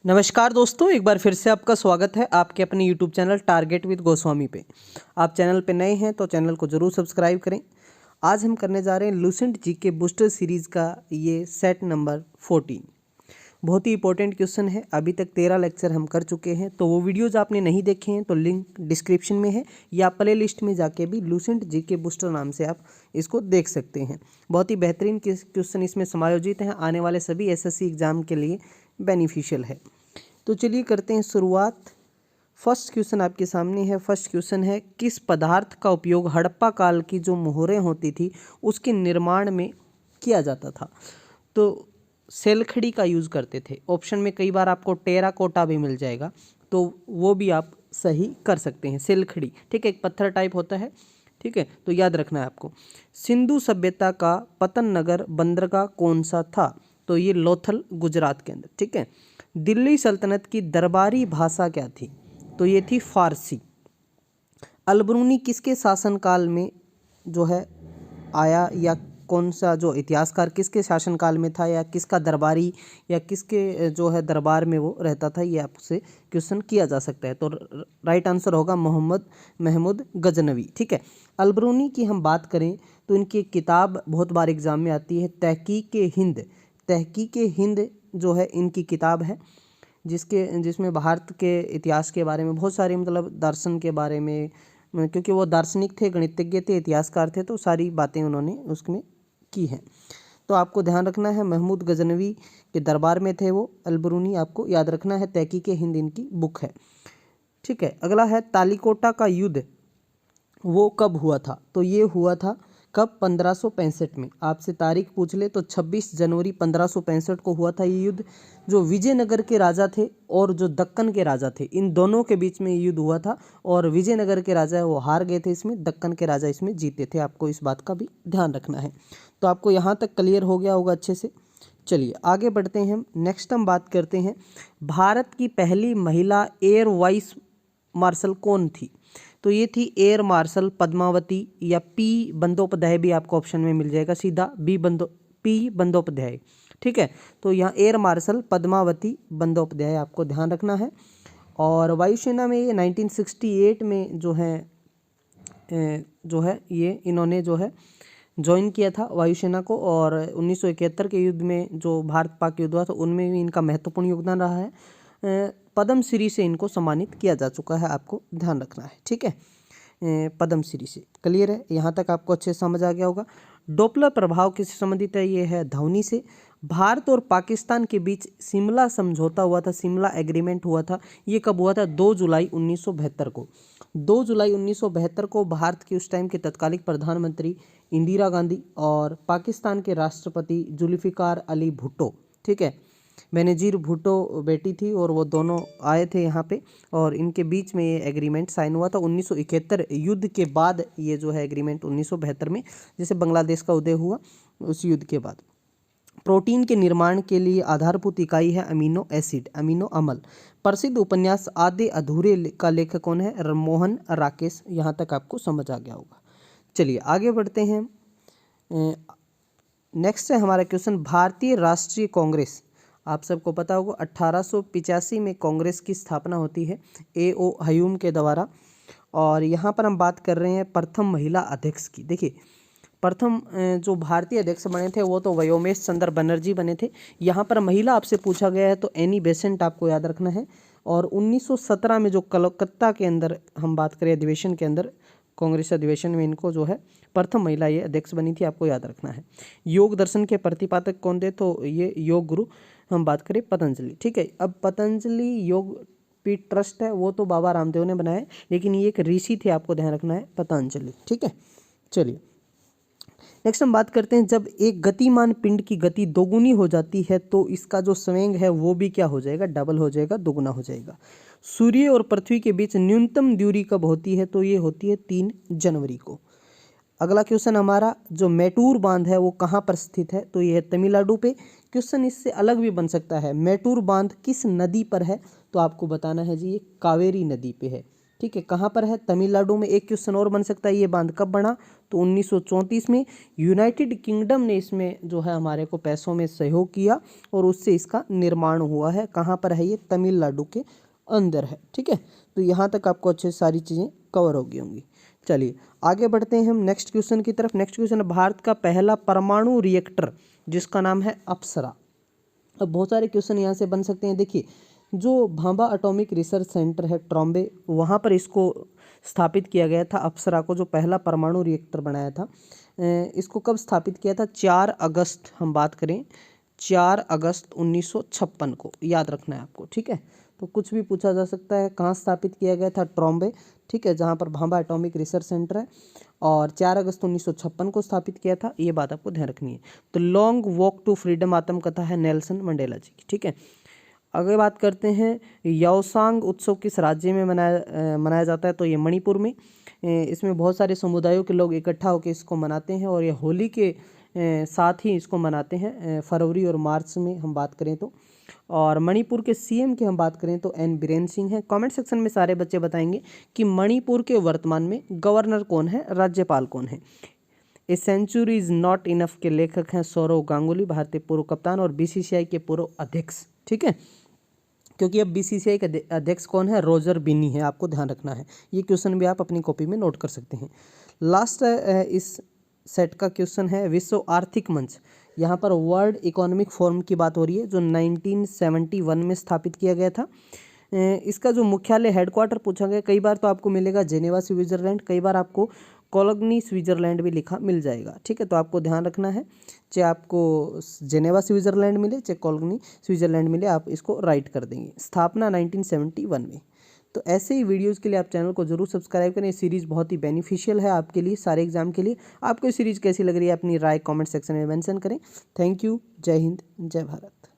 नमस्कार दोस्तों, एक बार फिर से आपका स्वागत है आपके अपने YouTube channel target with Goswami पे। आप चैनल पे नए हैं तो चैनल को ज़रूर सब्सक्राइब करें। आज हम करने जा रहे हैं लूसेंट जीके बूस्टर सीरीज़ का ये सेट नंबर 14। बहुत ही इंपॉर्टेंट क्वेश्चन है। अभी तक 13 लेक्चर हम कर चुके हैं, तो वो वीडियोज़ आपने नहीं देखे हैं तो लिंक डिस्क्रिप्शन में है, या प्ले लिस्ट में जाके भी लूसेंट जीके बूस्टर नाम से आप इसको देख सकते हैं। बहुत ही बेहतरीन क्वेश्चन इसमें समायोजित हैं, आने वाले सभी एसएससी एग्ज़ाम के लिए बेनिफिशियल है। तो चलिए करते हैं शुरुआत। फर्स्ट क्वेश्चन आपके सामने है। फर्स्ट क्वेश्चन है, किस पदार्थ का उपयोग हड़प्पा काल की जो मोहरें होती थी उसके निर्माण में किया जाता था? तो सेलखड़ी का यूज़ करते थे। ऑप्शन में कई बार आपको टेराकोटा भी मिल जाएगा, तो वो भी आप सही कर सकते हैं। सेलखड़ी, ठीक है, एक पत्थर टाइप होता है, ठीक है, तो याद रखना है आपको। सिंधु सभ्यता का पतन नगर बंदरगाह कौन सा था? तो ये लोथल, गुजरात के अंदर, ठीक है। दिल्ली सल्तनत की दरबारी भाषा क्या थी? तो ये थी फारसी। अलबरूनी किसके शासनकाल में जो है आया, या कौन सा जो इतिहासकार किसके शासनकाल में था, या किसका दरबारी या किसके जो है दरबार में वो रहता था, ये आपसे क्वेश्चन किया जा सकता है। तो राइट आंसर होगा मोहम्मद महमूद गजनवी, ठीक है। अलबरूनी की हम बात करें तो इनकी एक किताब बहुत बार एग्जाम में आती है, तहकीक-ए-हिंद। तहकीक-ए-हिंद जो है इनकी किताब है, जिसमें भारत के इतिहास के बारे में बहुत सारी, मतलब दर्शन के बारे में, क्योंकि वो दार्शनिक थे, गणितज्ञ थे, इतिहासकार थे, तो सारी बातें उन्होंने उसमें की हैं। तो आपको ध्यान रखना है, महमूद गजनवी के दरबार में थे वो। अलबरूनी आपको याद रखना है, तहकीक-ए-हिंद इनकी बुक है, ठीक है। अगला है, तालिकोटा का युद्ध वो कब हुआ था? तो ये हुआ था कब? 1565 में। आपसे तारीख पूछ ले तो 26 जनवरी 1565 को हुआ था ये युद्ध। जो विजयनगर के राजा थे और जो दक्कन के राजा थे, इन दोनों के बीच में ये युद्ध हुआ था, और विजयनगर के राजा वो हार गए थे इसमें, दक्कन के राजा इसमें जीते थे। आपको इस बात का भी ध्यान रखना है। तो आपको यहाँ तक क्लियर हो गया होगा अच्छे से। चलिए आगे बढ़ते हैं हम। नेक्स्ट हम बात करते हैं, भारत की पहली महिला एयर वाइस मार्शल कौन थी? तो ये थी एयर मार्शल पद्मावती, या पी बंदोपाध्याय भी आपको ऑप्शन में मिल जाएगा, सीधा पी बंदोपाध्याय, ठीक है। तो यहाँ एयर मार्शल पद्मावती बंदोपाध्याय आपको ध्यान रखना है। और वायुसेना में ये 1968 में जो है ये इन्होंने जो है ज्वाइन किया था वायुसेना को, और 1971 के युद्ध में जो भारत पाक युद्ध हुआ था उनमें भी इनका महत्वपूर्ण योगदान रहा है। पद्मश्री से इनको सम्मानित किया जा चुका है, आपको ध्यान रखना है, ठीक है। पद्मश्री से क्लियर है, यहाँ तक आपको अच्छे से समझ आ गया होगा। डोपलर प्रभाव किससे संबंधित है? ये है ध्वनि से। भारत और पाकिस्तान के बीच शिमला समझौता हुआ था, शिमला एग्रीमेंट हुआ था, ये कब हुआ था? 2 जुलाई 1972 को। 2 जुलाई 1972 को भारत की उस टाइम के तत्कालिक प्रधानमंत्री इंदिरा गांधी और पाकिस्तान के राष्ट्रपति जुल्फिकार अली भुट्टो, ठीक है, बेनजीर भुट्टो बेटी थी, और वो दोनों आए थे यहाँ पे, और इनके बीच में ये एग्रीमेंट साइन हुआ था 1971 युद्ध के बाद। ये जो है एग्रीमेंट 1972 में, जैसे बांग्लादेश का उदय हुआ उस युद्ध के बाद। प्रोटीन के निर्माण के लिए आधारभूत इकाई है अमीनो एसिड, अमीनो अम्ल। प्रसिद्ध उपन्यास आधे अधूरे का लेखक कौन है? मोहन राकेश। यहाँ तक आपको समझ आ गया होगा। चलिए आगे बढ़ते हैं। नेक्स्ट है हमारा क्वेश्चन, भारतीय राष्ट्रीय कांग्रेस। आप सबको पता होगा 1885 में कांग्रेस की स्थापना होती है A.O. ह्यूम के द्वारा, और यहाँ पर हम बात कर रहे हैं प्रथम महिला अध्यक्ष की। देखिए, प्रथम जो भारतीय अध्यक्ष बने थे वो तो व्योमेश चंद्र बनर्जी बने थे। यहाँ पर महिला आपसे पूछा गया है तो एनी बेसेंट आपको याद रखना है। और 1917 में जो कलकत्ता के अंदर हम बात करें अधिवेशन के अंदर, कांग्रेस अधिवेशन में इनको जो है प्रथम महिला ये अध्यक्ष बनी थी, आपको याद रखना है। योग दर्शन के प्रतिपादक कौन थे? तो ये योग गुरु हम बात करें पतंजलि, ठीक है। अब पतंजलि योग पीठ ट्रस्ट है वो तो बाबा रामदेव ने बनाया, लेकिन ये एक ऋषि थे, आपको ध्यान रखना है, पतंजलि, ठीक है। चलिए नेक्स्ट हम बात करते हैं, जब एक गतिमान पिंड की गति दोगुनी हो जाती है तो इसका जो संवेग है वो भी क्या हो जाएगा? डबल हो जाएगा, दोगुना हो जाएगा। सूर्य और पृथ्वी के बीच न्यूनतम दूरी कब होती है? तो ये होती है 3 जनवरी को। अगला क्वेश्चन हमारा, जो मेटूर बांध है वो कहाँ पर स्थित है? तो ये है तमिलनाडु पे। क्वेश्चन इससे अलग भी बन सकता है, मेटूर बांध किस नदी पर है? तो आपको बताना है जी, ये कावेरी नदी पे है, ठीक है, कहाँ पर है? तमिलनाडु में। एक क्वेश्चन और बन सकता है, ये बांध कब बना? तो 1934 में। यूनाइटेड किंगडम ने इसमें जो है हमारे को पैसों में सहयोग किया और उससे इसका निर्माण हुआ है। कहाँ पर है ये? तमिलनाडु के अंदर है। ठीक है, तो यहाँ तक आपको अच्छे सारी चीज़ें कवर हो गई होंगी। चलिए आगे बढ़ते हैं हम नेक्स्ट क्वेश्चन की तरफ। नेक्स्ट क्वेश्चन है, भारत का पहला परमाणु रिएक्टर जिसका नाम है अप्सरा। अब बहुत सारे क्वेश्चन यहाँ से बन सकते हैं। देखिए, जो भाभा एटॉमिक रिसर्च सेंटर है ट्रॉम्बे, वहाँ पर इसको स्थापित किया गया था। अप्सरा को जो पहला परमाणु रिएक्टर बनाया था, इसको कब स्थापित किया था? 4 अगस्त, हम बात करें 4 अगस्त 1956 को, याद रखना है आपको। ठीक है, तो कुछ भी पूछा जा सकता है। कहाँ स्थापित किया गया था? ट्रॉम्बे, ठीक है, जहाँ पर भाभा एटॉमिक रिसर्च सेंटर है, और 4 अगस्त 1956 को स्थापित किया था। ये बात आपको ध्यान रखनी है। तो लॉन्ग वॉक टू फ्रीडम आत्मकथा है नेल्सन मंडेला जी की। ठीक है, अगर बात करते हैं याओसांग उत्सव किस राज्य में मनाया जाता है? तो ये मणिपुर में। इसमें बहुत सारे समुदायों के लोग इकट्ठा होकर इसको मनाते हैं और ये होली के साथ ही इसको मनाते हैं, फरवरी और मार्च में हम बात करें तो। और मणिपुर के सीएम की हम बात करें तो एन बीरेन सिंह हैं। कमेंट सेक्शन में सारे बच्चे बताएंगे कि मणिपुर के वर्तमान में गवर्नर कौन है, राज्यपाल कौन है। A century is not enough के लेखक हैं सौरव गांगुली, भारतीय पूर्व कप्तान और बीसीसीआई के पूर्व अध्यक्ष। ठीक है, क्योंकि अब बीसीसीआई के अध्यक्ष कौन है? रोजर बिनी है, आपको ध्यान रखना है। ये क्वेश्चन भी आप अपनी कॉपी में नोट कर सकते हैं। लास्ट इस सेट का क्वेश्चन है, विश्व आर्थिक मंच। यहाँ पर वर्ल्ड इकोनॉमिक फोरम की बात हो रही है, जो 1971 में स्थापित किया गया था। इसका जो मुख्यालय, हेडक्वार्टर पूछा गया, कई बार तो आपको मिलेगा जेनेवा स्विट्जरलैंड, कई बार आपको कोलोगनी स्विट्जरलैंड भी लिखा मिल जाएगा। ठीक है, तो आपको ध्यान रखना है, चाहे आपको जेनेवा स्विट्जरलैंड मिले चाहे कोलोगनी स्विट्जरलैंड मिले, आप इसको राइट कर देंगे। स्थापना 1971 में। तो ऐसे ही वीडियोज़ के लिए आप चैनल को जरूर सब्सक्राइब करें। ये सीरीज़ बहुत ही बेनिफिशियल है आपके लिए, सारे एग्जाम के लिए। आपको ये सीरीज़ कैसी लग रही है अपनी राय कमेंट सेक्शन में मेंशन करें। थैंक यू, जय हिंद, जय भारत।